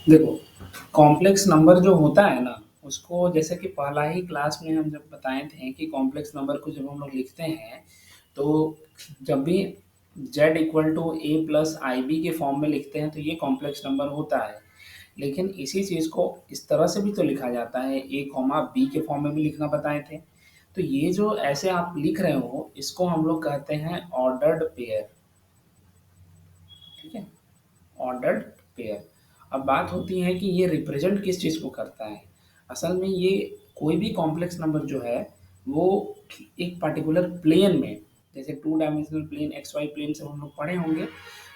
देखो, complex number जो होता है ना, उसको जैसे कि पहला ही क्लास में हम जब बताए थे कि कॉम्प्लेक्स नंबर को जब हम लोग लिखते हैं, तो जब भी z equal to A plus I B के फॉर्म में लिखते हैं तो ये कॉम्प्लेक्स नंबर होता है। लेकिन इसी चीज़ को इस तरह से भी तो लिखा जाता है, ए कॉमा बी के फॉर्म में भी लिखना बताए थे। तो ये जो ऐसे आप लिख रहे हो, इसको हम लोग कहते हैं ऑर्डर्ड पेयर। ठीक है, ऑर्डर्ड पेयर। अब बात होती है कि ये रिप्रेजेंट किस चीज़ को करता है। असल में ये कोई भी कॉम्प्लेक्स नंबर जो है वो एक पर्टिकुलर प्लेन में, जैसे two dimensional plane X Y plane से हम लोग पढ़े होंगे,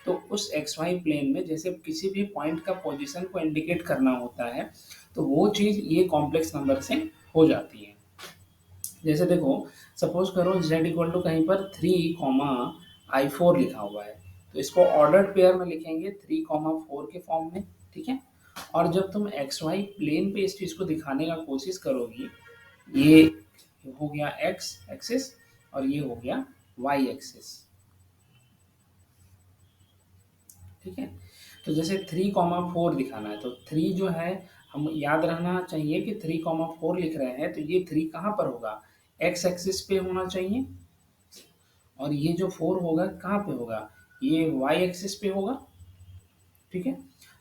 तो उस एक्स वाई प्लेन में जैसे किसी भी पॉइंट का पोजीशन को इंडिकेट करना होता है, तो वो चीज़ ये कॉम्प्लेक्स नंबर से हो जाती है। जैसे देखो, सपोज करो z इक्वल टू कहीं पर 3, I4 लिखा हुआ है, तो इसको ऑर्डर्ड पेयर में लिखेंगे 3, 4 के फॉर्म में। ठीक है, और जब तुम एक्स वाई प्लेन पे इस चीज़ को दिखाने का कोशिश करोगी, ये हो गया एक्स एक्सिस और ये हो गया वाई एक्सिस। ठीक है, तो जैसे 3, 4 दिखाना है, तो 3 जो है, हम याद रखना चाहिए कि 3, 4 लिख रहे हैं, तो ये 3 कहाँ पर होगा, एक्स एक्सिस पे होना चाहिए, और ये जो 4 होगा कहाँ पे होगा, ये वाई एक्सिस पे होगा। ठीक है,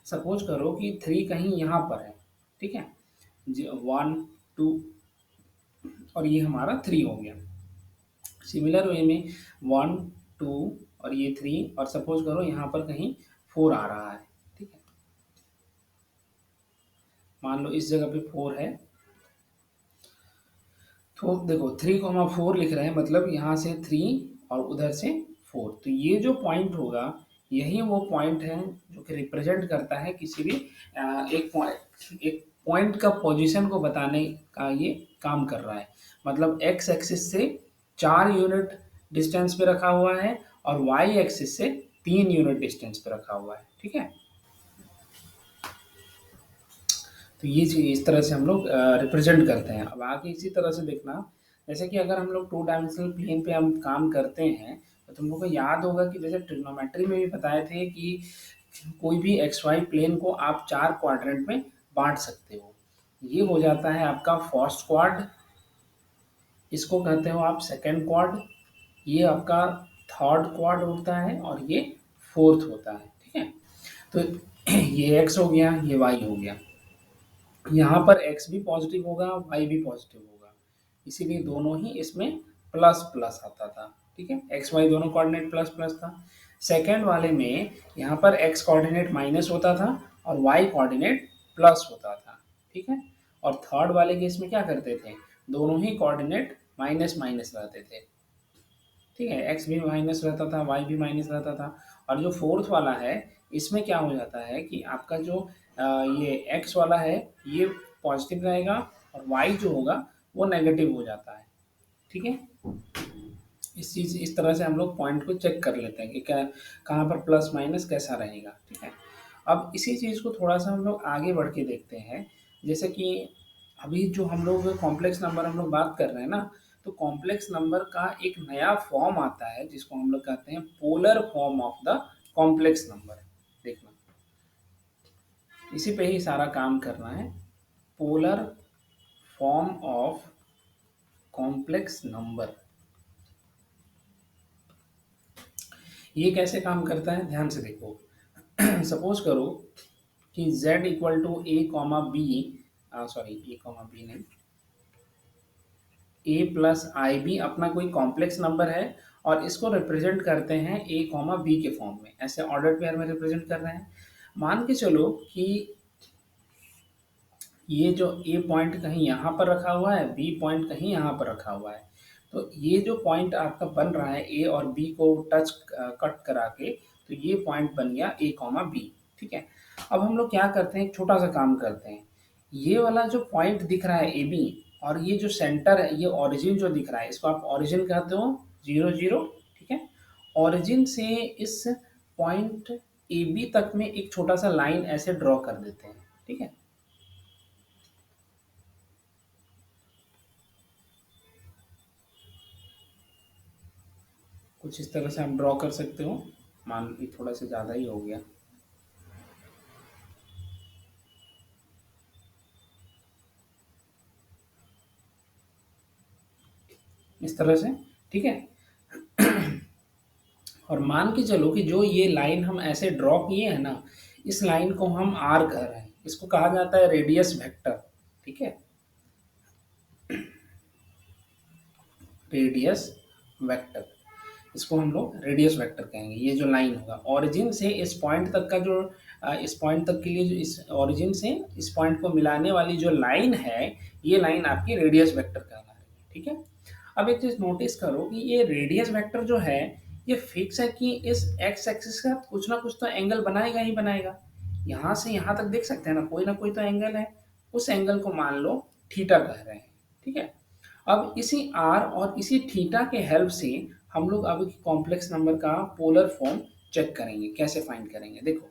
सपोज करो कि 3 कहीं यहाँ पर है। ठीक है, 1, 2 और ये हमारा 3 हो गया। सिमिलर वे में 1, 2 और ये 3, और सपोज करो यहाँ पर कहीं 4 आ रहा है। ठीक है, मान लो इस जगह पे 4 है, तो देखो 3, 4 लिख रहे हैं, मतलब यहाँ से 3 और उधर से 4, तो ये जो पॉइंट होगा, यही वो पॉइंट है जो कि रिप्रेजेंट करता है किसी भी एक पॉइंट का पोजीशन को बताने का ये काम कर रहा है। मतलब एक्स एक्सिस से 4 यूनिट डिस्टेंस पे रखा हुआ है, और वाई एक्सिस से 3 यूनिट डिस्टेंस पे रखा हुआ है। ठीक है, तो ये चीज़ इस तरह से हम लोग रिप्रेजेंट करते हैं। अब आगे इसी तरह से देखना, जैसे कि अगर हम लोग टू डायमेंशनल प्लेन पे हम काम करते हैं, तो तुम लोग को याद होगा कि जैसे ट्रिग्नोमेट्री में भी बताए थे कि कोई भी एक्स वाई प्लेन को आप 4 क्वाड्रेंट में बांट सकते हो। ये हो जाता है आपका फर्स्ट क्वाड, इसको कहते हो आप सेकेंड क्वाड, ये आपका थर्ड क्वाड होता है, और ये फोर्थ होता है। ठीक है, तो ये एक्स हो गया, ये वाई हो गया। यहाँ पर x भी पॉजिटिव होगा, y भी पॉजिटिव होगा, इसीलिए दोनों ही इसमें प्लस प्लस आता था। ठीक है, एक्स वाई दोनों कोऑर्डिनेट प्लस प्लस था। सेकेंड वाले में यहाँ पर x कोऑर्डिनेट माइनस होता था और y कोऑर्डिनेट प्लस होता था। ठीक है, और थर्ड वाले केस में क्या करते थे, दोनों ही कोऑर्डिनेट माइनस माइनस रहते थे। ठीक है, एक्स भी माइनस रहता था, वाई भी माइनस रहता था। और जो फोर्थ वाला है, इसमें क्या हो जाता है कि आपका जो ये एक्स वाला है, ये पॉजिटिव रहेगा, और वाई जो होगा वो नेगेटिव हो जाता है। ठीक है, इस तरह से हम लोग पॉइंट को चेक कर लेते हैं कि क्या कहाँ पर प्लस माइनस कैसा रहेगा। ठीक है, अब इसी चीज़ को थोड़ा सा हम लोग आगे बढ़ के देखते हैं। जैसे कि अभी जो हम लोग कॉम्प्लेक्स नंबर हम लोग बात कर रहे हैं ना, तो कॉम्प्लेक्स नंबर का एक नया फॉर्म आता है जिसको हम लोग कहते हैं polar form of the complex number. देखना, इसी पे ही सारा काम करना है, polar form of complex number. ये कैसे काम करता है, ध्यान से देखो। सपोज करो कि z equal to A comma B, sorry A comma B नहीं, ए प्लस आई बी अपना कोई कॉम्प्लेक्स नंबर है, और इसको रिप्रेजेंट करते हैं ए कॉमा बी के फॉर्म में, ऐसे ऑर्डर पेयर में रिप्रेजेंट कर रहे हैं। मान के चलो कि ये जो ए पॉइंट कहीं यहाँ पर रखा हुआ है, बी पॉइंट कहीं यहाँ पर रखा हुआ है, तो ये जो पॉइंट आपका बन रहा है ए और बी को टच कट करा के, तो ये पॉइंट बन गया ए कॉमा बी। ठीक है, अब हम लोग क्या करते हैं, एक छोटा सा काम करते हैं। ये वाला जो पॉइंट दिख रहा है ए बी, और ये जो सेंटर है, ये ओरिजिन जो दिख रहा है, इसको आप ओरिजिन कहते हो, 0, 0। ठीक है, ओरिजिन से इस पॉइंट ए बी तक में एक छोटा सा लाइन ऐसे ड्रॉ कर देते हैं। ठीक है, कुछ इस तरह से आप ड्रॉ कर सकते हो। मान ली थोड़ा सा ज़्यादा ही हो गया। इस तरह से, ठीक है। और मान के चलो कि जो ये लाइन हम ऐसे ड्रॉ किए हैं ना, इस लाइन को हम आर कह रहे हैं, इसको कहा जाता है रेडियस वेक्टर, ठीक है, रेडियस वेक्टर, इसको हम लोग रेडियस वेक्टर कहेंगे। ये जो लाइन होगा ओरिजिन से इस पॉइंट तक का जो इस पॉइंट तक के लिए जो इस ओरिजिन से इस पॉइंट को मिलाने वाली जो लाइन है, ये लाइन आपकी रेडियस वेक्टर कहला रही है, ठीक है। अब एक चीज नोटिस करो कि ये रेडियस वेक्टर जो है, ये फिक्स है कि इस एक्स एक्सिस का कुछ ना कुछ तो एंगल बनाएगा ही बनाएगा। यहाँ से यहाँ तक देख सकते हैं ना कोई तो एंगल है, उस एंगल को मान लो थीटा कह रहे हैं, ठीक है। अब इसी आर और इसी थीटा के हेल्प से हम लोग अब कॉम्प्लेक्स नंबर का पोलर फॉर्म चेक करेंगे। कैसे फाइंड करेंगे, देखो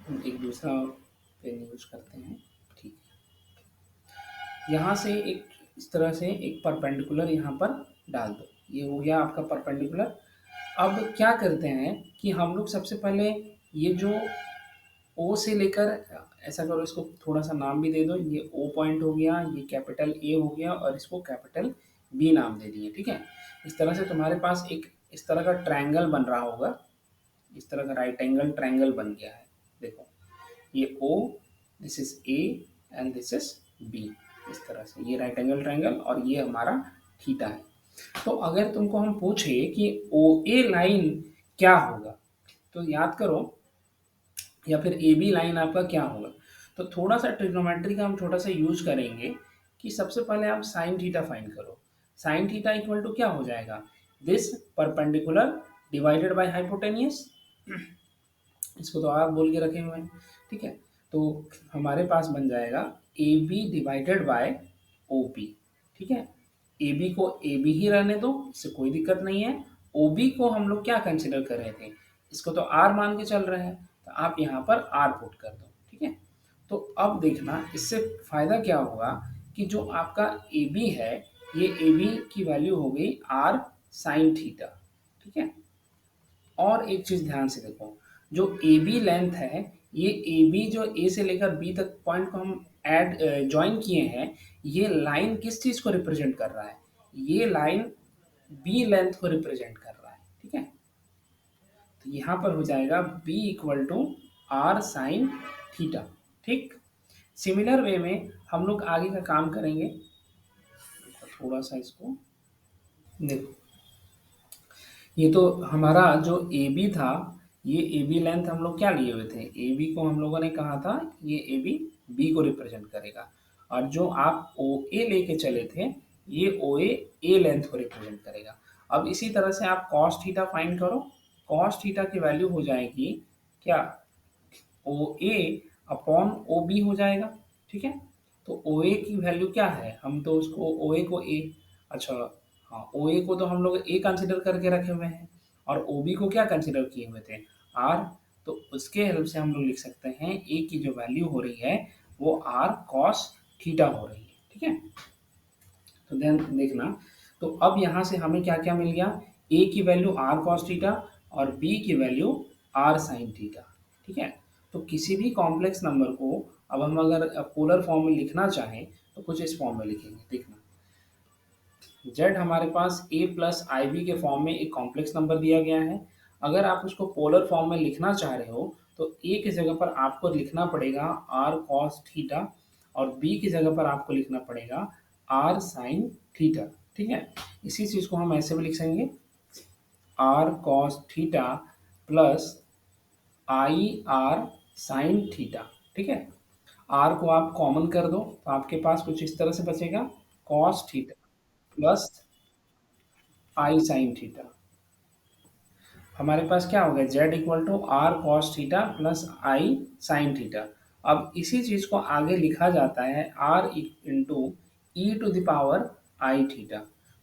हम एक दूसरा पेन यूज करते हैं, ठीक है। यहाँ से एक इस तरह से एक परपेंडिकुलर यहाँ पर डाल दो, ये हो गया आपका परपेंडिकुलर। अब क्या करते हैं कि हम लोग सबसे पहले ये जो ओ से लेकर, ऐसा करो इसको थोड़ा सा नाम भी दे दो, ये ओ पॉइंट हो गया, ये कैपिटल ए हो गया और इसको कैपिटल बी नाम दे दिए, ठीक है। इस तरह से तुम्हारे पास एक इस तरह का ट्रायंगल बन रहा होगा, इस तरह का राइट एंगल ट्रायंगल बन गया है। देखो ये oh, this is A and this is B, इस तरह से ये राइट एंगल ट्रायंगल और ये हमारा थीटा है। तो अगर तुमको हम पूछे कि ओ ए लाइन क्या होगा, तो याद करो, या फिर ए बी लाइन आपका क्या होगा, तो थोड़ा सा ट्रिग्नोमेट्री का हम छोटा सा यूज करेंगे कि सबसे पहले आप साइन थीटा फाइंड करो। साइन थीटा इक्वल टू क्या हो जाएगा, this perpendicular divided by hypotenuse, इसको तो आप बोल के रखे हुए हैं, ठीक है। तो हमारे पास बन जाएगा A B divided by O B, ठीक है। ए बी को ए बी ही रहने दो, इससे कोई दिक्कत नहीं है। ओ बी को हम लोग क्या कंसिडर कर रहे थे, इसको तो आर मान के चल रहे हैं, तो आप यहाँ पर आर पुट कर दो, ठीक है। तो अब देखना इससे फायदा क्या होगा कि जो आपका ए बी है, ये ए बी की वैल्यू हो गई आर साइन थीटा, ठीक है। और एक चीज ध्यान से देखो, जो ए बी लेंथ है, ये ए बी जो ए से लेकर बी तक पॉइंट को हम ऐड ज्वाइन किए हैं, ये लाइन किस चीज को रिप्रेजेंट कर रहा है, ये लाइन बी लेंथ को रिप्रेजेंट कर रहा है, ठीक है। तो यहाँ पर हो जाएगा B equal to R sine theta, ठीक। सिमिलर वे में हम लोग आगे का काम करेंगे, थोड़ा सा इसको देखो, ये तो हमारा जो ए बी था, ये ए बी लेंथ हम लोग क्या लिए हुए थे, ए बी को हम लोगों ने कहा था ये ए बी बी को रिप्रेजेंट करेगा, और जो आप ओ ए लेके चले थे, ये ओ ए लेंथ को रिप्रेजेंट करेगा। अब इसी तरह से आप कॉस थीटा फाइंड करो, कॉस थीटा की वैल्यू हो जाएगी क्या, ओ ए अपॉन ओ बी हो जाएगा, ठीक है। तो ओ ए की वैल्यू क्या है, हम तो उसको ओ ए को ए, अच्छा हाँ, ओ ए को तो हम लोग ए कंसिडर करके रखे हुए हैं, और ओ बी को क्या कंसिडर किए हुए थे, आर। तो उसके हेल्प से हम लोग लिख सकते हैं ए की जो वैल्यू हो रही है वो आर कॉस थीटा हो रही है, ठीक है। तो ध्यान देखना, तो अब यहाँ से हमें क्या क्या मिल गया, ए की वैल्यू आर कॉस थीटा और बी की वैल्यू आर साइन थीटा, ठीक है। तो किसी भी कॉम्प्लेक्स नंबर को अब हम अगर पोलर फॉर्म में लिखना चाहें तो कुछ इस फॉर्म में लिखेंगे, देखना z हमारे पास a प्लस आई बी के फॉर्म में एक कॉम्प्लेक्स नंबर दिया गया है। अगर आप उसको पोलर फॉर्म में लिखना चाह रहे हो तो a की जगह पर आपको लिखना पड़ेगा r cos थीटा और b की जगह पर आपको लिखना पड़ेगा r sin थीटा, ठीक है। इसी चीज़ को हम ऐसे भी लिख सकेंगे r cos theta plus I R sine theta, ठीक है। r को आप कॉमन कर दो तो आपके पास कुछ इस तरह से बचेगा cos theta plus I sine theta. हमारे पास क्या हो गया, z equal to R cos theta plus I sine theta. अब इसी चीज को आगे लिखा जाता है r into E to the power I theta.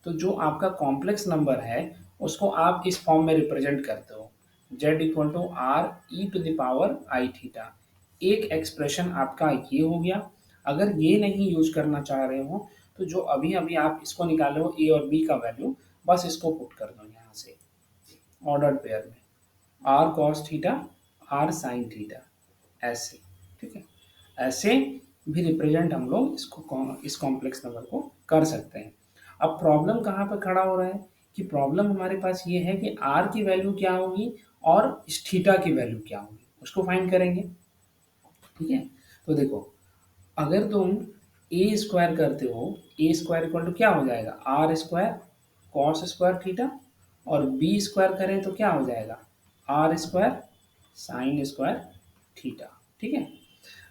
तो जो आपका कॉम्प्लेक्स नंबर है उसको आप इस फॉर्म में रिप्रेजेंट करते हो, z equal to R E to the power I theta. एक एक्सप्रेशन आपका ये हो गया। अगर ये नहीं यूज करना चाह रहे हो तो जो अभी अभी आप इसको निकाले हो ए और बी का वैल्यू, बस इसको पुट कर दो यहाँ से ऑर्डर्ड पेयर में, R cos theta R sine theta, ऐसे, ठीक है। ऐसे भी रिप्रेजेंट हम लोग इस कॉम्प्लेक्स नंबर को कर सकते हैं। अब प्रॉब्लम कहाँ पर खड़ा हो रहा है कि प्रॉब्लम हमारे पास ये है कि r की वैल्यू क्या होगी और इस थीटा की वैल्यू क्या होगी, उसको फाइंड करेंगे। ठीक है, तो देखो, अगर तुम ए स्क्वायर करते हो, ए स्क्वायर इक्वल टू क्या हो जाएगा, R square cos square theta, और बी स्क्वायर करें तो क्या हो जाएगा, R square sine square theta. ठीक है,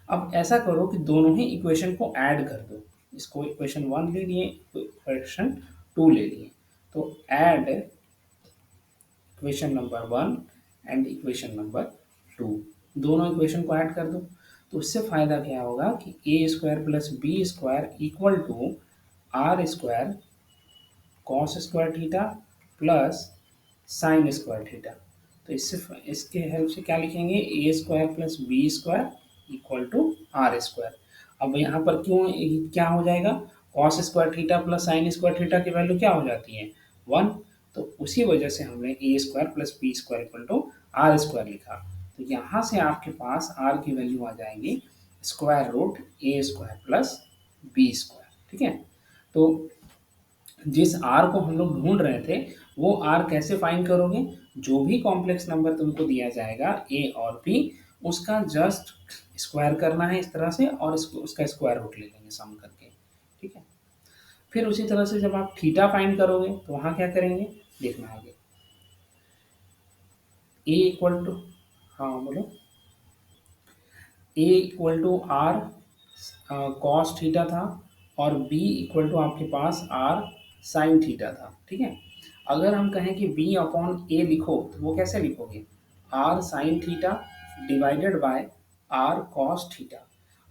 अब ऐसा करो कि दोनों ही इक्वेशन को ऐड कर दो, इसको इक्वेशन 1 ले लिए, इक्वेशन 2 ले लिए, तो add equation number 1 and equation number 2, दोनों इक्वेशन को ऐड कर दो। तो उससे फायदा क्या होगा कि A square plus B square equal to R square cos square theta plus sine square theta. तो इसके हेल्प से क्या लिखेंगे, A square plus B square equal to R square. अब यहाँ पर क्यों क्या हो जाएगा, cos square theta plus sine square theta की वैल्यू क्या हो जाती है, 1। तो उसी वजह से हमने A square plus B square equal to R square लिखा। तो यहाँ से आपके पास आर की वैल्यू आ जाएगी स्क्वायर रूट ए स्क्वायर प्लस बी स्क्वायर। ठीक है, तो जिस आर को हम लोग ढूंढ रहे थे वो आर कैसे फाइंड करोगे, जो भी कॉम्प्लेक्स नंबर तुमको दिया जाएगा ए और बी, उसका जस्ट स्क्वायर करना है इस तरह से, और उसका स्क्वायर रूट ले लेंगे सम करके। ठीक है, फिर उसी तरह से जब आप थीटा फाइंड करोगे तो वहां क्या करेंगे, देखना आगे। ए इक्वल टू, हाँ बोलो, A equal to R cos theta था, और बी इक्वल टू आपके पास आर साइन थीटा था। ठीक है, अगर हम कहें कि बी अपॉन ए लिखो तो वो कैसे लिखोगे, R sine theta divided by R cos theta.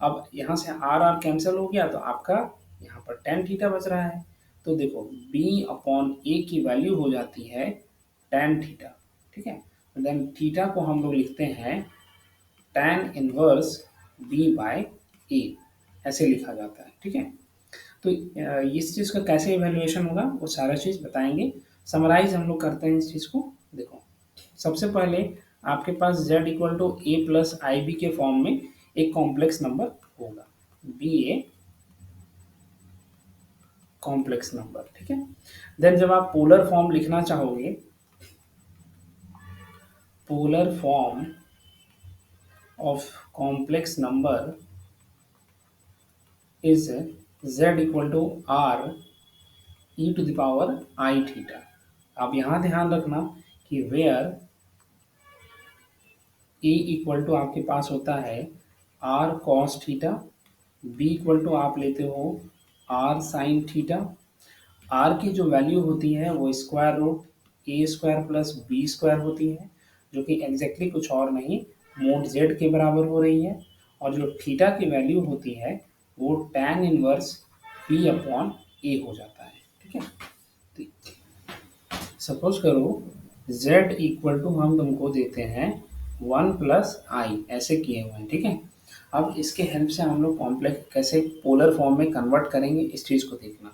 अब यहाँ से आर आर कैंसिल हो गया तो आपका यहाँ पर टेन थीटा बच रहा है। तो देखो बी अपॉन ए की वैल्यू हो जाती है टेन थीटा। ठीक है, देन थीटा को हम लोग लिखते हैं tan इनवर्स b बाय ए, ऐसे लिखा जाता है। ठीक है, तो इस चीज़ का कैसे इवेल्युएशन होगा वो सारा चीज़ बताएंगे। समराइज हम लोग करते हैं इस चीज़ को। देखो, सबसे पहले आपके पास z equal to A plus I B के फॉर्म में एक कॉम्प्लेक्स नंबर होगा, बी ए कॉम्प्लेक्स नंबर। ठीक है, देन जब आप पोलर फॉर्म लिखना चाहोगे, polar form of complex number is z equal to r e to the power I theta. अब यहाँ ध्यान रखना कि वेयर a इक्वल टू आपके पास होता है r cos theta, b equal to आप लेते हो r sin थीटा, r की जो वैल्यू होती है वो स्क्वायर रूट ए स्क्वायर प्लस बी स्क्वायर होती है, जो कि एग्जैक्टली कुछ और नहीं मोड z के बराबर हो रही है, और जो थीटा की वैल्यू होती है वो tan इनवर्स p अपॉन ए हो जाता है। ठीक है, सपोज करो z इक्वल टू हम तुमको देते हैं 1 प्लस आई, ऐसे किए हुए हैं। ठीक है, अब इसके हेल्प से हम लोग कॉम्प्लेक्स कैसे पोलर फॉर्म में कन्वर्ट करेंगे इस चीज़ को देखना।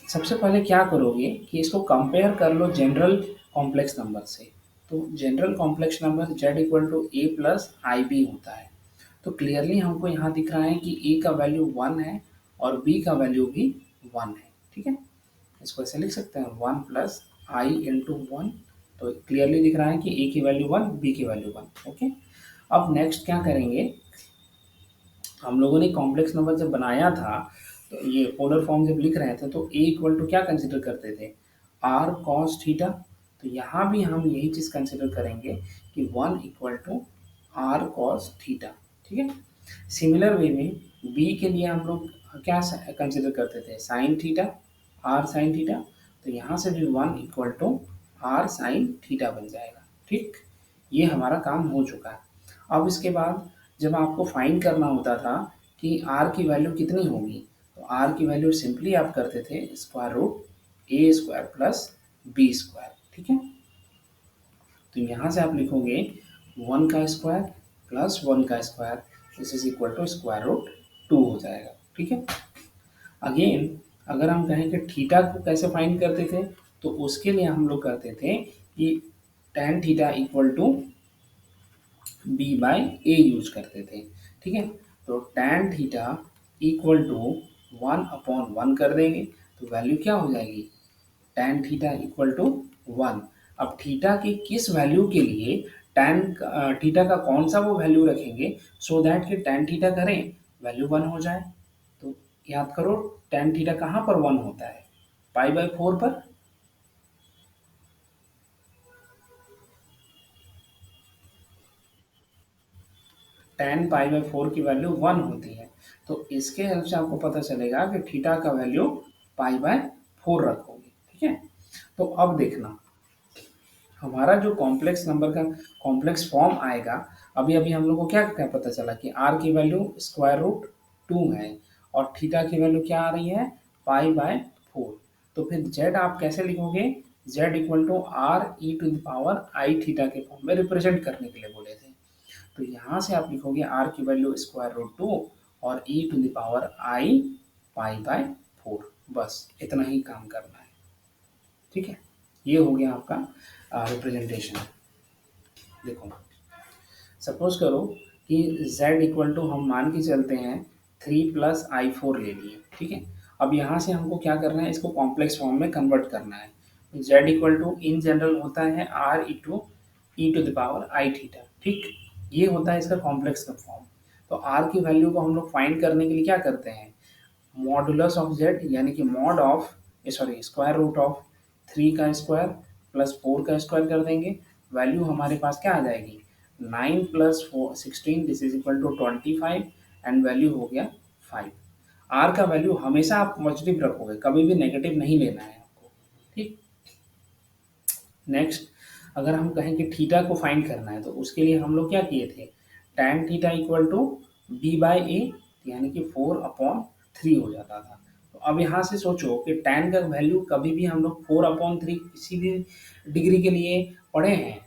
सबसे पहले क्या करोगे कि इसको कंपेयर कर लो जनरल कॉम्प्लेक्स नंबर से। तो general complex number z equal to A plus I B होता है। तो क्लियरली हमको यहाँ दिख रहा है कि a का वैल्यू 1 है और b का वैल्यू भी 1 है। ठीक है, इसको ऐसे लिख सकते हैं 1 प्लस आई इंटू 1। तो क्लियरली दिख रहा है कि a की वैल्यू 1, b की वैल्यू 1। ओके, अब नेक्स्ट क्या करेंगे, हम लोगों ने कॉम्प्लेक्स नंबर जब बनाया था तो ये पोलर फॉर्म जब लिख रहे थे तो a इक्वल टू क्या कंसिडर करते थे, r cos थीटा। तो यहाँ भी हम यही चीज़ कंसिडर करेंगे कि 1 equal to r cos theta. ठीक है, सिमिलर वे में b के लिए हम लोग क्या कंसिडर करते थे, sine theta, r sine theta. तो यहाँ से भी 1 equal to r sine theta बन जाएगा। ठीक, ये हमारा काम हो चुका है। अब इसके बाद जब आपको फाइंड करना होता था कि r की वैल्यू कितनी होगी, तो r की वैल्यू सिंपली आप करते थे स्क्वायर रूट ए स्क्वायर प्लस बी स्क्वायर। ठीक है, तो यहाँ से आप लिखोगे 1 का स्क्वायर प्लस 1 का square, this is equal to square root 2 हो जाएगा। ठीक है, अगेन अगर हम कहें कि थीटा को कैसे फाइंड करते थे, तो उसके लिए हम लोग करते थे कि tan theta equal to B by A use करते थे। ठीक है, तो tan थीटा इक्वल टू 1/1 कर देंगे तो वैल्यू क्या हो जाएगी, tan थीटा इक्वल टू 1। अब थीटा की किस वैल्यू के लिए tan थीटा का कौन सा वो वैल्यू रखेंगे सो दैट कि tan थीटा करें वैल्यू 1 हो जाए। तो याद करो tan थीटा कहाँ पर 1 होता है, पाई/4 पर। tan पाई/4 की वैल्यू 1 होती है। तो इसके हेल्प से आपको पता चलेगा कि थीटा का वैल्यू पाई/4 रखोगे। ठीक है, तो अब देखना हमारा जो कॉम्प्लेक्स नंबर का कॉम्प्लेक्स फॉर्म आएगा। अभी अभी हम लोग को क्या क्या पता चला कि r की वैल्यू स्क्वायर रूट 2 है और थीटा की वैल्यू क्या आ रही है, पाई/4। तो फिर z आप कैसे लिखोगे, z equal to R E to the power I theta के फॉर्म में रिप्रेजेंट करने के लिए बोले थे। तो यहाँ से आप लिखोगे r की वैल्यू स्क्वायर रूट 2 और e टू द पावर आई पाई/4। बस इतना ही काम करना है। ठीक है, ये हो गया आपका रिप्रेजेंटेशन। देखो सपोज करो कि z इक्वल टू हम मान के चलते हैं 3 + i4 ले लिए। ठीक है, अब यहाँ से हमको क्या करना है, इसको कॉम्प्लेक्स फॉर्म में कन्वर्ट करना है। z equal to in general होता है r E to the power I theta. ठीक, ये होता है इसका कॉम्प्लेक्स का फॉर्म। तो r की वैल्यू को हम लोग फाइंड करने के लिए क्या करते हैं, मॉडुलस ऑफ z यानी कि mod of sorry square root of 3 का स्क्वायर प्लस 4 का स्क्वायर कर देंगे। वैल्यू हमारे पास क्या आ जाएगी, 9 + 4 16 this is equal to 25 and value हो गया 5। आर का वैल्यू हमेशा आप पॉजिटिव रखोगे, कभी भी नेगेटिव नहीं लेना है आपको। ठीक, नेक्स्ट अगर हम कहें कि थीटा को फाइंड करना है तो उसके लिए हम लोग क्या किए थे, tan theta equal to b/a यानी कि 4/3 हो जाता था। तो अब यहाँ से सोचो कि tan का वैल्यू कभी भी हम लोग 4/3 किसी भी डिग्री के लिए पढ़े हैं,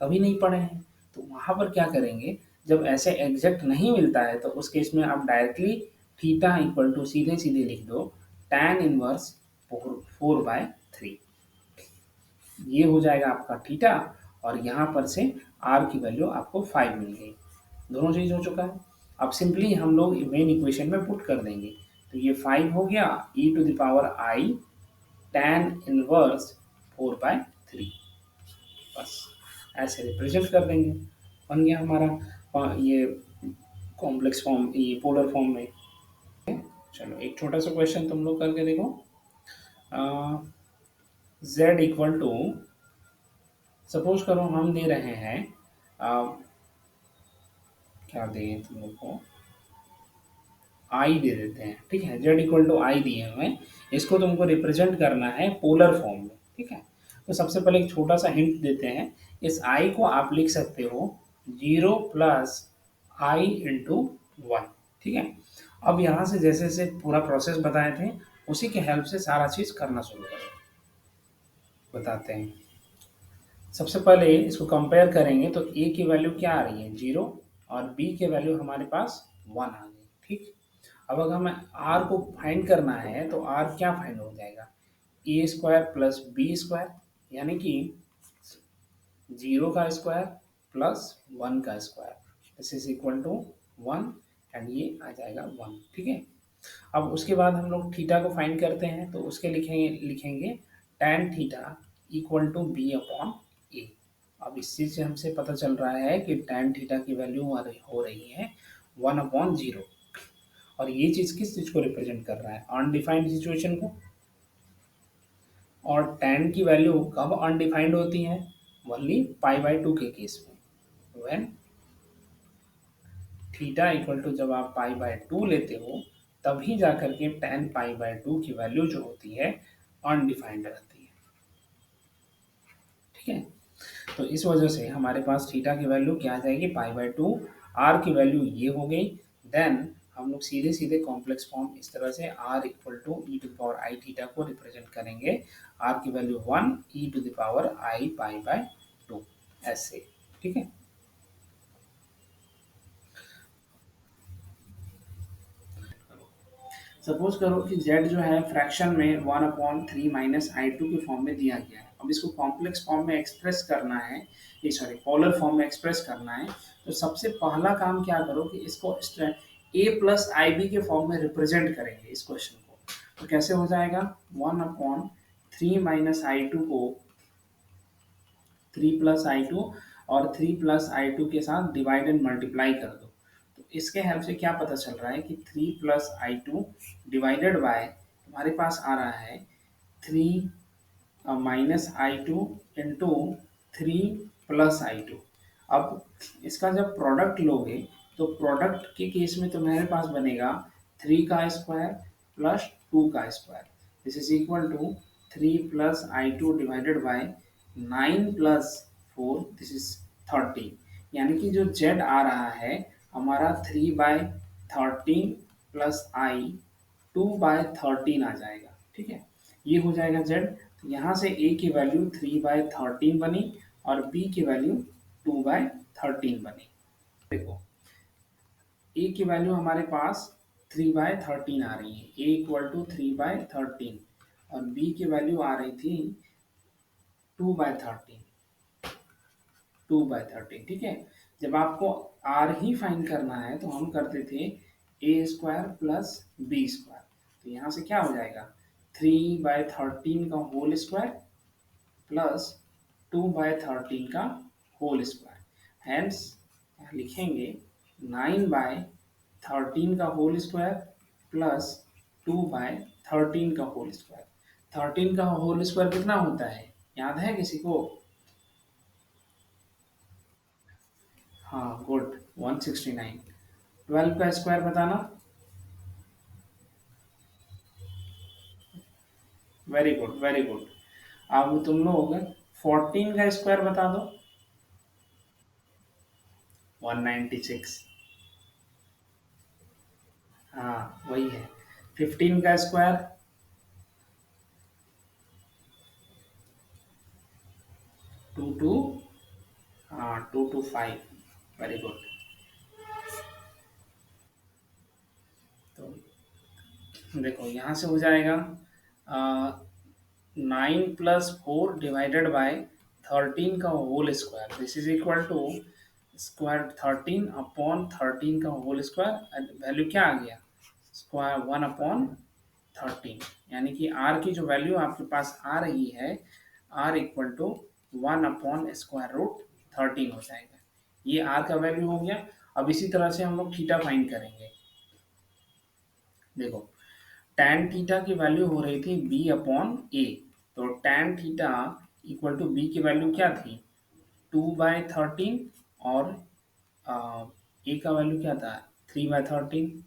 कभी नहीं पढ़े हैं। तो वहाँ पर क्या करेंगे, जब ऐसे एग्जैक्ट नहीं मिलता है तो उस केस में आप डायरेक्टली थीटा इक्वल टू सीधे सीधे लिख दो tan इनवर्स 4/3। ये हो जाएगा आपका थीटा और यहाँ पर से r की वैल्यू आपको 5 मिल गई। दोनों चीज हो चुका है। अब सिंपली हम लोग मेन इक्वेशन में पुट कर देंगे। तो ये 5 हो गया e to the power I tan inverse 4/3। बस ऐसे रिप्रेजेंट कर देंगे, बन गया हमारा ये कॉम्प्लेक्स फॉर्म, ये पोलर फॉर्म में। चलो एक छोटा सा क्वेश्चन तुम लोग करके देखो। z इक्वल टू सपोज करो हम दे रहे हैं क्या दें तुम लोग को, आई दे देते हैं। ठीक है, z इक्वल टू आई दिए हुए हैं, इसको तुमको रिप्रेजेंट करना है पोलर फॉर्म में। ठीक है, तो सबसे पहले एक छोटा सा हिंट देते हैं। इस आई को आप लिख सकते हो 0 + i इंटू 1। ठीक है, अब यहाँ से जैसे जैसे पूरा प्रोसेस बताए थे उसी के हेल्प से सारा चीज़ करना शुरू करो। बताते हैं, सबसे पहले इसको कंपेयर करेंगे तो a की वैल्यू क्या आ रही है 0 और b की वैल्यू हमारे पास 1 आ गई। ठीक, अब अगर हमें r को फाइंड करना है तो r क्या फाइंड हो जाएगा, a² + b² यानी कि 0 का स्क्वायर प्लस 1 का square this is equal to 1 and ये आ जाएगा 1। ठीक है, अब उसके बाद हम लोग थीटा को फाइंड करते हैं तो उसके लिखेंगे tan theta equal to b/a। अब इस चीज़ से हमसे पता चल रहा है कि tan थीटा की वैल्यू हो रही है 1/0। और ये चीज़ किस चीज़ को रिप्रेजेंट कर रहा है, अनडिफाइंड सिचुएशन को। और tan की वैल्यू कब अनडिफाइंड होती है, ओनली पाई/2 के केस में। व्हेन थीटा इक्वल टू जब आप पाई/2 लेते हो तभी जाकर के tan पाई/2 की वैल्यू जो होती है अनडिफाइंड रहती है। ठीक है, तो इस वजह से हमारे पास थीटा की वैल्यू क्या आ जाएगी पाई/2, आर की वैल्यू ये हो गई। देन हम लोग सीधे सीधे कॉम्प्लेक्स फॉर्म इस तरह से R equal to E to the power I theta को रिप्रेजेंट करेंगे, आर की value 1 E to the power I पाई/2 ऐसे। ठीक है, सपोज करो कि z जो है फ्रैक्शन में 1/3 - i2 के फॉर्म में दिया गया है। अब इसको कॉम्प्लेक्स फॉर्म में एक्सप्रेस करना है, ये सॉरी पोलर फॉर्म में एक्सप्रेस करना है। तो सबसे पहला काम क्या करो कि इसको ए प्लस आई बी के फॉर्म में रिप्रेजेंट करेंगे इस क्वेश्चन को, तो कैसे हो जाएगा, 1/3 - I2 को 3 + I2 और 3 + I2 के साथ डिवाइड एंड मल्टीप्लाई कर दो। तो इसके हेल्प से क्या पता चल रहा है कि 3 + I2 डिवाइडेड बाय हमारे पास आ रहा है 3 - I2 इंटू 3 + I2। अब इसका जब प्रोडक्ट लोगे तो प्रोडक्ट के केस में तुम्हारे पास बनेगा 3 का स्क्वायर प्लस 2 का square, this is equal to 3 + I2 divided by 9 + 4, this is 13। यानी कि जो z आ रहा है हमारा 3/13 प्लस आई 2/13 आ जाएगा। ठीक है, ये हो जाएगा z। तो यहाँ से a की वैल्यू 3/13 बनी और b की वैल्यू 2/13 बनी। देखो a की वैल्यू हमारे पास 3/13 आ रही है, a इक्वल टू 3/13 और b की वैल्यू आ रही थी 2/13, 2/13। ठीक है, जब आपको r ही फाइंड करना है तो हम करते थे a² प्लस b²। तो यहाँ से क्या हो जाएगा, 3/13 का होल स्क्वायर प्लस 2/13 का होल स्क्वायर। हैंस लिखेंगे 9/13 का होल स्क्वायर प्लस 2/13 का होल स्क्वायर। 13 का होल स्क्वायर कितना होता है, याद है किसी को? हाँ गुड, 169। 12 का स्क्वायर बताना। Very good very good. अब तुम लोग 14 का स्क्वायर बता दो। 196। हाँ वही है। 15 का स्क्वायर 2 हाँ 225। Very good. तो देखो यहाँ से हो जाएगा 9 + 4 डिवाइडेड बाय 13 का whole square, this is equal to square 13/13 का होल स्क्वायर। वैल्यू क्या आ गया, स्क्वायर 1/13। यानी कि आर की जो वैल्यू आपके पास आ रही है, आर इक्वल टू 1/√13 हो जाएगा। ये आर का वैल्यू हो गया। अब इसी तरह से हम लोग थीटा फाइंड करेंगे। देखो tan थीटा की वैल्यू हो रही थी b/a, तो tan theta equal to b की वैल्यू क्या थी, 2/13 और a का वैल्यू क्या था, 3/13।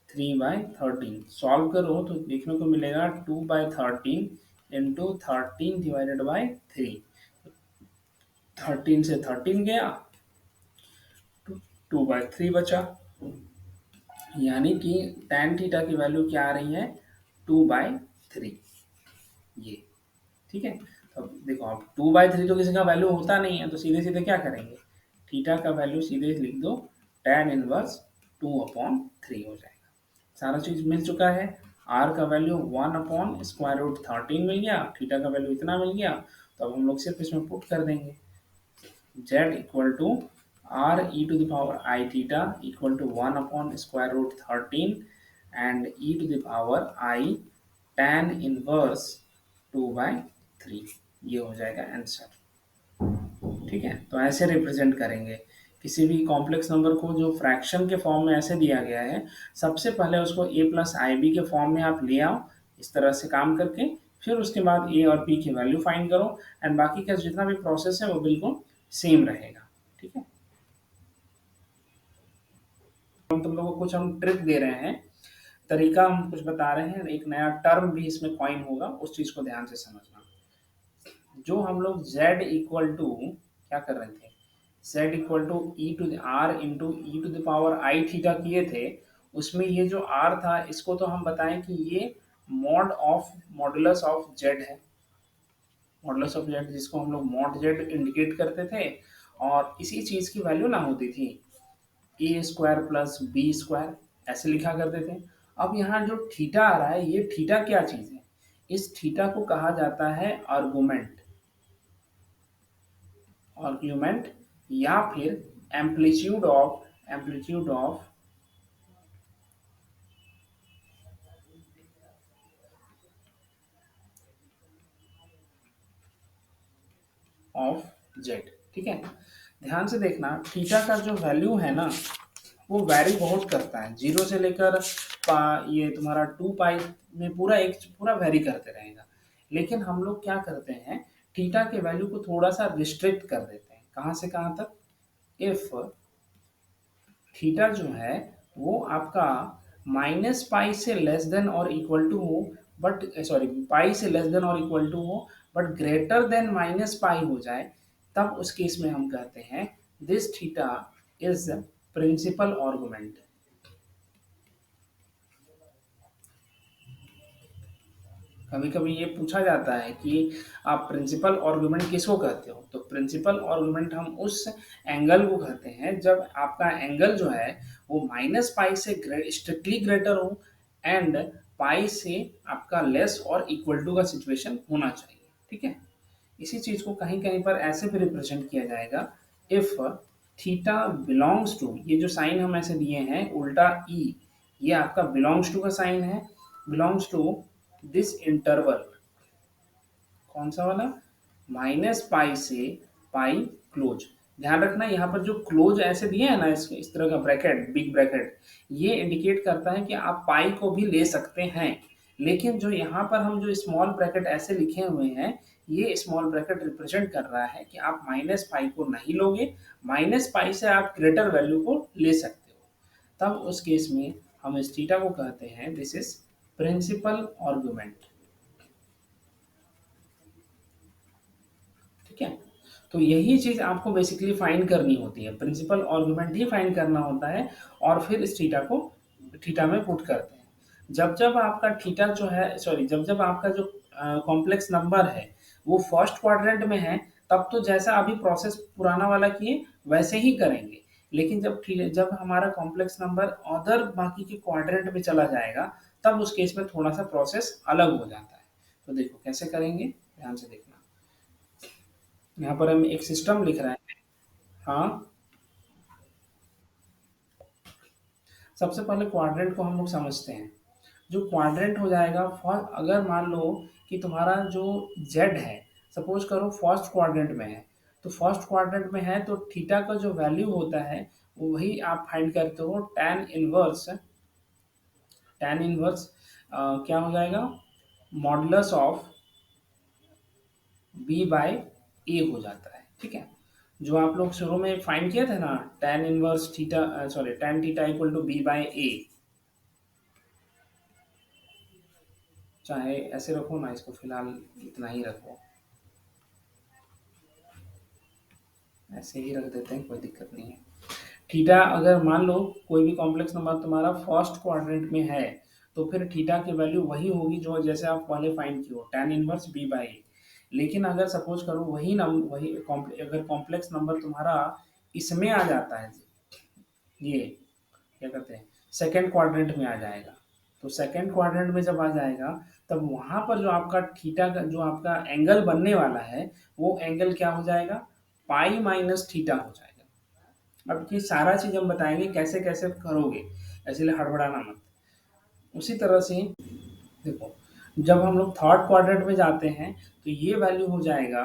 3/13 सॉल्व करो तो देखने को मिलेगा 2/13 इंटू 13/3। 13 से 13 गया, 2/3 बचा। यानी कि tan थीटा की वैल्यू क्या आ रही है, 2/3। ये ठीक है। तो देखो अब 2/3 तो किसी का वैल्यू होता नहीं है, तो सीधे सीधे क्या करेंगे, थीटा का वैल्यू सीधे लिख दो, tan इनवर्स 2/3 हो जाएगा। सारा चीज मिल चुका है। आर का वैल्यू 1/√13 मिल गया, थीटा का वैल्यू इतना मिल गया। तो अब हम लोग सिर्फ इसमें पुट कर देंगे, z equal to r e⁻i equal to 1/√13 and e⁻i tan inverse 2/3। ये हो जाएगा आंसर। ठीक है, तो ऐसे रिप्रेजेंट करेंगे किसी भी कॉम्प्लेक्स नंबर को जो फ्रैक्शन के फॉर्म में ऐसे दिया गया है। सबसे पहले उसको a+ib के फॉर्म में आप ले आओ, इस तरह से काम करके, फिर उसके बाद a और b की वैल्यू फाइंड करो एंड बाकी का जितना भी प्रोसेस है वो बिल्कुल सेम रहेगा। ठीक है, हम तुम लोगों को कुछ हम ट्रिक दे रहे हैं, तरीका हम कुछ बता रहे हैं, एक नया टर्म भी इसमें कॉइन होगा, उस चीज को ध्यान से समझना। जो हम लोग z इक्वल टू क्या कर रहे थे, z equal to r into e⁻i theta किए थे, उसमें ये जो r था इसको तो हम बताएं कि ये मॉडुलस ऑफ z है। मॉडुलस ऑफ z जिसको हम लोग मॉड z इंडिकेट करते थे, और इसी चीज की वैल्यू ना होती थी a² प्लस b² ऐसे लिखा करते थे। अब यहाँ जो थीटा आ रहा है, ये थीटा क्या चीज है, इस थीटा को कहा जाता है आर्गुमेंट, आर्ग्यूमेंट या फिर एम्पलीट्यूड ऑफ ऑफ जेड। ठीक है, ध्यान से देखना थीटा का जो वैल्यू है ना वो वैरी बहुत करता है, जीरो से लेकर ये तुम्हारा 2 पाई में पूरा वैरी करते रहेगा। लेकिन हम लोग क्या करते हैं, थीटा के वैल्यू को थोड़ा सा रिस्ट्रिक्ट कर देते हैं, कहाँ से कहाँ तक, इफ थीटा जो है वो आपका माइनस पाई से लेस देन और इक्वल टू हो, बट सॉरी पाई से लेस देन और इक्वल टू हो but greater than minus pi हो जाए, तब उस केस में हम कहते हैं this theta is principal argument. कभी कभी ये पूछा जाता है कि आप प्रिंसिपल आर्गुमेंट किसको कहते हो, तो प्रिंसिपल आर्गुमेंट हम उस एंगल को कहते हैं जब आपका एंगल जो है वो माइनस पाई से स्ट्रिक्टली ग्रेटर हो एंड पाई से आपका लेस और इक्वल टू का सिचुएशन होना चाहिए। ठीक है, इसी चीज को कहीं कहीं पर ऐसे भी रिप्रेजेंट किया जाएगा, इफ थीटा बिलोंग्स टू, ये जो साइन हम ऐसे दिए हैं उल्टा ई, ये आपका बिलोंग्स टू का साइन है, बिलोंग्स टू दिस इंटरवल, कौन सा वाला, माइनस पाई से पाई क्लोज। ध्यान रखना यहाँ पर जो क्लोज ऐसे दिए हैं ना, इस तरह का ब्रैकेट, बिग ब्रैकेट, ये इंडिकेट करता है कि आप पाई को भी ले सकते हैं। लेकिन जो यहाँ पर हम जो स्मॉल ब्रैकेट ऐसे लिखे हुए हैं, ये स्मॉल ब्रैकेट रिप्रेजेंट कर रहा है कि आप माइनस पाई को नहीं लोगे, माइनस पाई से आप ग्रेटर वैल्यू को ले सकते हो। तब उस केस में हम इस थीटा को कहते हैं दिस इज प्रिंसिपल आर्गुमेंट। ठीक है, तो यही चीज आपको बेसिकली फाइंड करनी होती है, प्रिंसिपल आर्गुमेंट ही फाइंड करना होता है और फिर इस थीटा को थीटा में पुट करते हैं। जब जब आपका थीटा जो है सॉरी जब जब आपका जो कॉम्प्लेक्स नंबर है वो फर्स्ट क्वाड्रेंट में है, तब तो जैसा अभी प्रोसेस पुराना वाला किए वैसे ही करेंगे। लेकिन जब हमारा कॉम्प्लेक्स नंबर अदर बाकी के क्वाड्रेंट में चला जाएगा, तब उस केस में थोड़ा सा प्रोसेस अलग हो जाता है। तो देखो कैसे करेंगे, ध्यान से देखना। यहाँ पर हम एक सिस्टम लिख रहे हैं। हाँ, सबसे पहले क्वाड्रेंट को हम लोग समझते हैं। जो क्वाड्रेंट हो जाएगा फर्स्ट, अगर मान लो कि तुम्हारा जो जेड है, सपोज करो फर्स्ट क्वाड्रेंट में है, तो फर्स्ट क्वाड्रेंट में है तो थीटा का जो वैल्यू होता है वही आप फाइंड करते हो, टेन इनवर्स क्या हो जाएगा, मॉडुलस ऑफ बी बाय ए हो जाता है। ठीक है, जो आप लोग शुरू में फाइंड किए थे ना, tan inverse theta sorry tan theta equal to B by A, चाहे ऐसे रखो ना, इसको फिलहाल इतना ही रखो, ऐसे ही रख देते हैं, कोई दिक्कत नहीं है। थीटा अगर मान लो कोई भी कॉम्प्लेक्स नंबर तुम्हारा फर्स्ट क्वाड्रेंट में है, तो फिर थीटा की वैल्यू वही होगी जो जैसे आप पहले फाइंड किए हो, टेन इनवर्स बी बाई ए। लेकिन अगर सपोज करो वही अगर कॉम्प्लेक्स नंबर तुम्हारा इसमें आ जाता है, ये क्या कहते हैं सेकेंड क्वाड्रेंट में आ जाएगा, तो सेकेंड क्वाड्रेंट में जब आ जाएगा, तब वहां पर जो आपका थीटा का जो आपका एंगल बनने वाला है वो एंगल क्या हो जाएगा, पाई माइनस थीटा हो जाएगा। अब ये सारा चीज हम बताएंगे कैसे कैसे करोगे, इसलिए हड़बड़ाना मत। उसी तरह से देखो, जब हम लोग थर्ड क्वाड्रेंट में जाते हैं तो ये वैल्यू हो जाएगा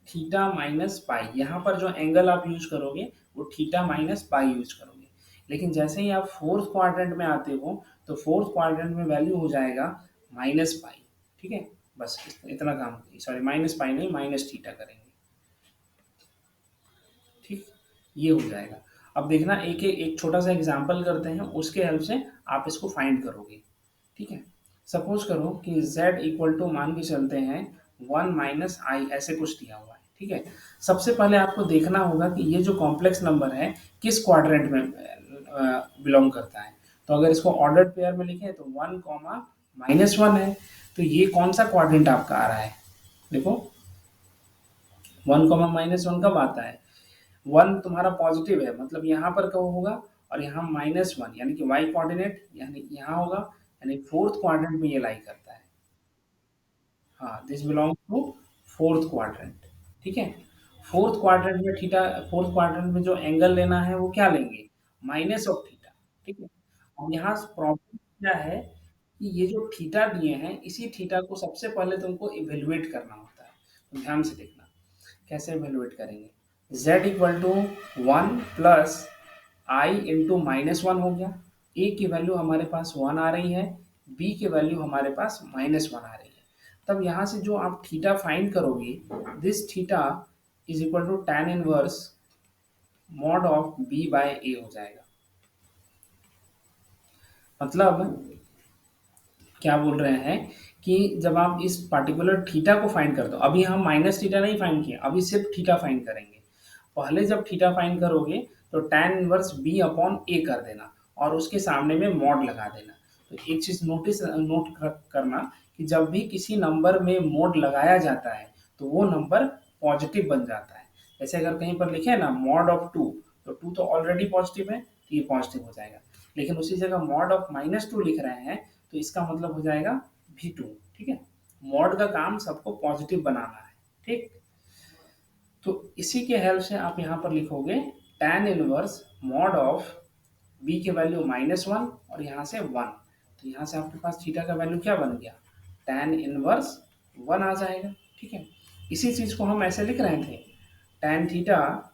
थीटा माइनस पाई, यहाँ पर जो एंगल आप यूज करोगे वो थीटा माइनस पाई यूज करोगे। लेकिन जैसे ही आप फोर्थ क्वाड्रेंट में आते हो तो फोर्थ क्वाड्रेंट में वैल्यू हो जाएगा माइनस पाई। ठीक है, बस इतना काम, सॉरी माइनस पाई नहीं, माइनस थीटा करेंगे। ठीक, ये हो जाएगा। अब देखना एक छोटा सा एग्जांपल करते हैं, उसके हेल्प से आप इसको फाइंड करोगे। ठीक है, सपोज करो कि z इक्वल टू मान के चलते हैं 1 - i, ऐसे कुछ दिया हुआ है। ठीक है, सबसे पहले आपको देखना होगा कि ये जो कॉम्प्लेक्स नंबर है किस क्वाड्रेंट में बिलोंग करता है। तो अगर इसको ऑर्डर्ड पेयर में लिखें तो 1, -1 है, तो ये कौन सा क्वाड्रेंट आपका आ रहा है, देखो 1, -1 कब आता है, 1 तुम्हारा पॉजिटिव है, मतलब यहाँ पर कब होगा, और यहाँ -1 यानी कि वाई कोऑर्डिनेट यानी यहाँ होगा, यानी फोर्थ क्वाड्रेंट में ये लाई करता है। हाँ, this belong to fourth quadrant. ठीक है, फोर्थ क्वाड्रेंट में थीटा, फोर्थ क्वाड्रेंट में जो एंगल लेना है वो क्या लेंगे, माइनस ऑफ थीटा। ठीक है, और यहाँ प्रॉब्लम क्या है कि ये जो थीटा दिए हैं, इसी थीटा को सबसे पहले तुमको इवेल्युएट करना होता है। तो ध्यान से देखना, कैसे इवेलुएट करेंगे? z equal to 1 plus i into -1 हो गया। a की वैल्यू हमारे पास 1 आ रही है, b की वैल्यू हमारे पास -1 आ रही है। तब यहाँ से जो आप थीटा फाइंड करोगे, this theta is equal to tan inverse mod of b by a हो जाएगा। मतलब क्या बोल रहे हैं कि जब आप इस पार्टिकुलर थीटा को फाइंड करते हो, अभी हम माइनस थीटा नहीं फाइंड किए, अभी सिर्फ थीटा फाइंड करेंगे। पहले जब थीटा फाइंड करोगे तो tan inverse b upon a कर देना और उसके सामने में मॉड लगा देना। तो एक चीज नोट करना कि जब भी किसी नंबर में मॉड लगाया जाता है तो वो नंबर पॉजिटिव बन जाता है। जैसे अगर कहीं पर लिखे है ना मॉड ऑफ 2, तो 2 तो ऑलरेडी पॉजिटिव है तो ये पॉजिटिव हो जाएगा। लेकिन उसी जगह मॉड ऑफ -2 लिख रहे हैं तो इसका मतलब हो जाएगा V2। ठीक है, मॉड का काम सबको पॉजिटिव बनाना है। ठीक, तो इसी के हेल्प से आप यहाँ पर लिखोगे tan inverse mod of b की वैल्यू -1 और यहाँ से 1, तो यहाँ से आपके पास थीटा का वैल्यू क्या बन गया, tan इनवर्स 1 आ जाएगा। ठीक है, इसी चीज को हम ऐसे लिख रहे थे, tan थीटा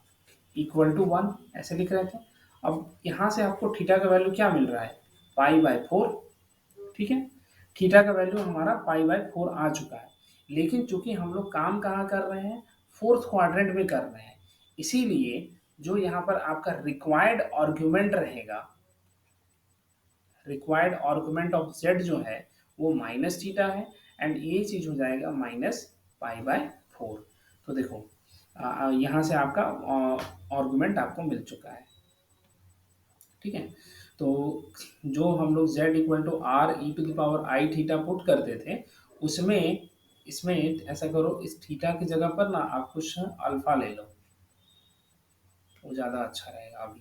इक्वल टू 1 ऐसे लिख रहे थे। अब यहाँ से आपको थीटा का वैल्यू क्या मिल रहा है, π/4। ठीक है, थीटा का वैल्यू हमारा π/4 आ चुका है। लेकिन चूंकि हम लोग काम कहाँ कर रहे हैं, फोर्थ क्वाड्रेंट में कर रहे हैं, इसीलिए जो यहाँ पर आपका रिक्वायर्ड आर्गुमेंट रहेगा, रिक्वायर्ड आर्गुमेंट ऑफ z जो है वो -थीटा है एंड ये चीज हो जाएगा -π/4। तो देखो यहाँ से आपका आर्गुमेंट आपको मिल चुका है। ठीक है, तो जो हम लोग z equal to r e to the power i theta put करते थे, उसमें इसमें ऐसा करो, इस थीटा की जगह पर ना आप कुछ अल्फा ले लो, वो ज़्यादा अच्छा रहेगा। अभी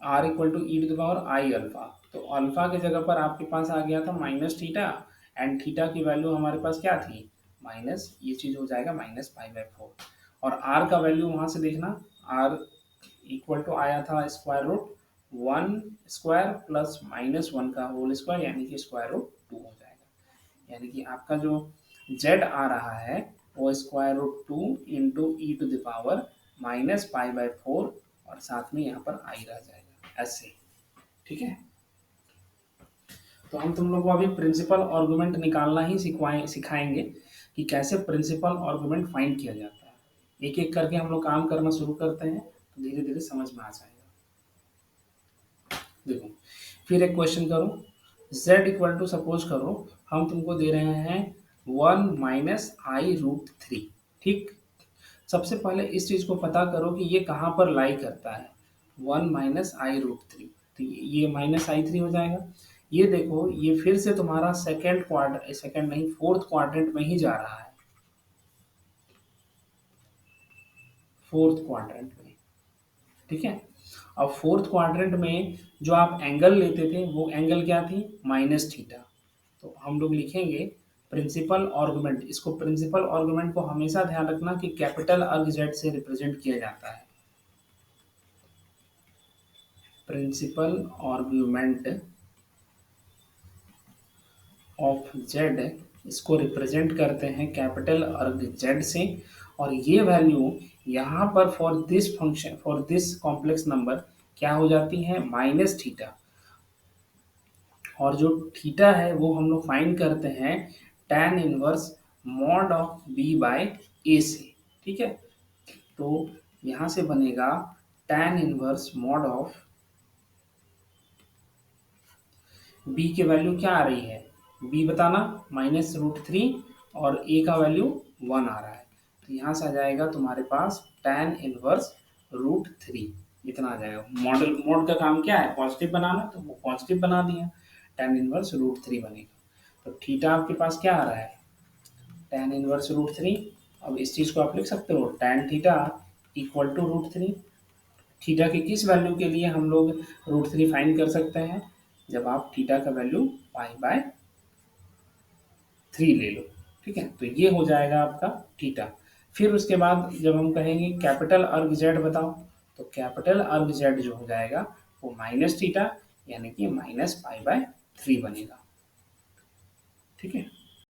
r equal to E to the power i alpha, तो अल्फा की जगह पर आपके पास आ गया था -थीटा एंड थीटा की वैल्यू हमारे पास क्या थी, माइनस, ये चीज़ हो जाएगा -π/4। और r का वैल्यू वहाँ से देखना, r इक्वल टू आया था स्क्वायर रूट 1 स्क्वायर प्लस -1 का होल स्क्वायर, यानी कि स्क्वायर रूट 2 हो जाएगा। यानी कि आपका जो z आ रहा है वो square root 2 into E to the power -π/4 और साथ में यहाँ पर आई रह जाएगा ऐसे। ठीक है, तो हम तुम लोग को अभी प्रिंसिपल आर्गुमेंट निकालना ही सिखाएंगे कि कैसे प्रिंसिपल आर्गुमेंट फाइंड किया जाता है। एक एक करके हम लोग काम करना शुरू करते हैं तो धीरे धीरे समझ में आ जाएगा। देखो, फिर एक क्वेश्चन करो, z इक्वल टू सपोज करो हम तुमको दे रहे हैं 1 - i√3। ठीक, सबसे पहले इस चीज को पता करो कि ये कहाँ पर लाई करता है, 1 - i√3, तो ये -i3 हो जाएगा। ये देखो, ये फिर से तुम्हारा सेकंड नहीं, फोर्थ क्वाड्रेंट में ही जा रहा है, फोर्थ क्वाड्रेंट में। ठीक है, अब फोर्थ क्वाड्रेंट में जो आप एंगल लेते थे वो एंगल क्या थी, -थीटा। तो हम लोग लिखेंगे प्रिंसिपल आर्गुमेंट, इसको प्रिंसिपल आर्गुमेंट को हमेशा ध्यान रखना कि कैपिटल अर्ग जेड से रिप्रेजेंट किया जाता है। प्रिंसिपल आर्गुमेंट ऑफ जेड, इसको रिप्रेजेंट करते हैं कैपिटल अर्ग जेड से, और ये वैल्यू यहाँ पर for this function, for this complex number क्या हो जाती है, -थीटा। और जो थीटा है वो हम लोग फाइंड करते हैं tan inverse mod of b/a से। ठीक है, तो यहाँ से बनेगा tan inverse mod of b की वैल्यू क्या आ रही है, b बताना, -√3 और a का वैल्यू 1 आ रहा है, तो यहाँ से आ जाएगा तुम्हारे पास tan इनवर्स √3, इतना आ जाएगा। मोड का काम क्या है, पॉजिटिव बनाना, तो वो पॉजिटिव बना दिया, tan इनवर्स √3 बनेगा। तो थीटा आपके पास क्या आ रहा है, tan इनवर्स √3। अब इस चीज़ को आप लिख सकते हो tan theta equal to √3। Theta की किस वैल्यू के लिए हम लोग √3 फाइंड कर सकते हैं, जब आप थीटा का वैल्यू π/3 ले लो। ठीक है, तो ये हो जाएगा आपका थीटा। फिर उसके बाद जब हम कहेंगे कैपिटल अर्ग जेड बताओ, तो कैपिटल अर्ग जेड जो हो जाएगा वो -थीटा, यानी कि -π/3 बनेगा। ठीक है,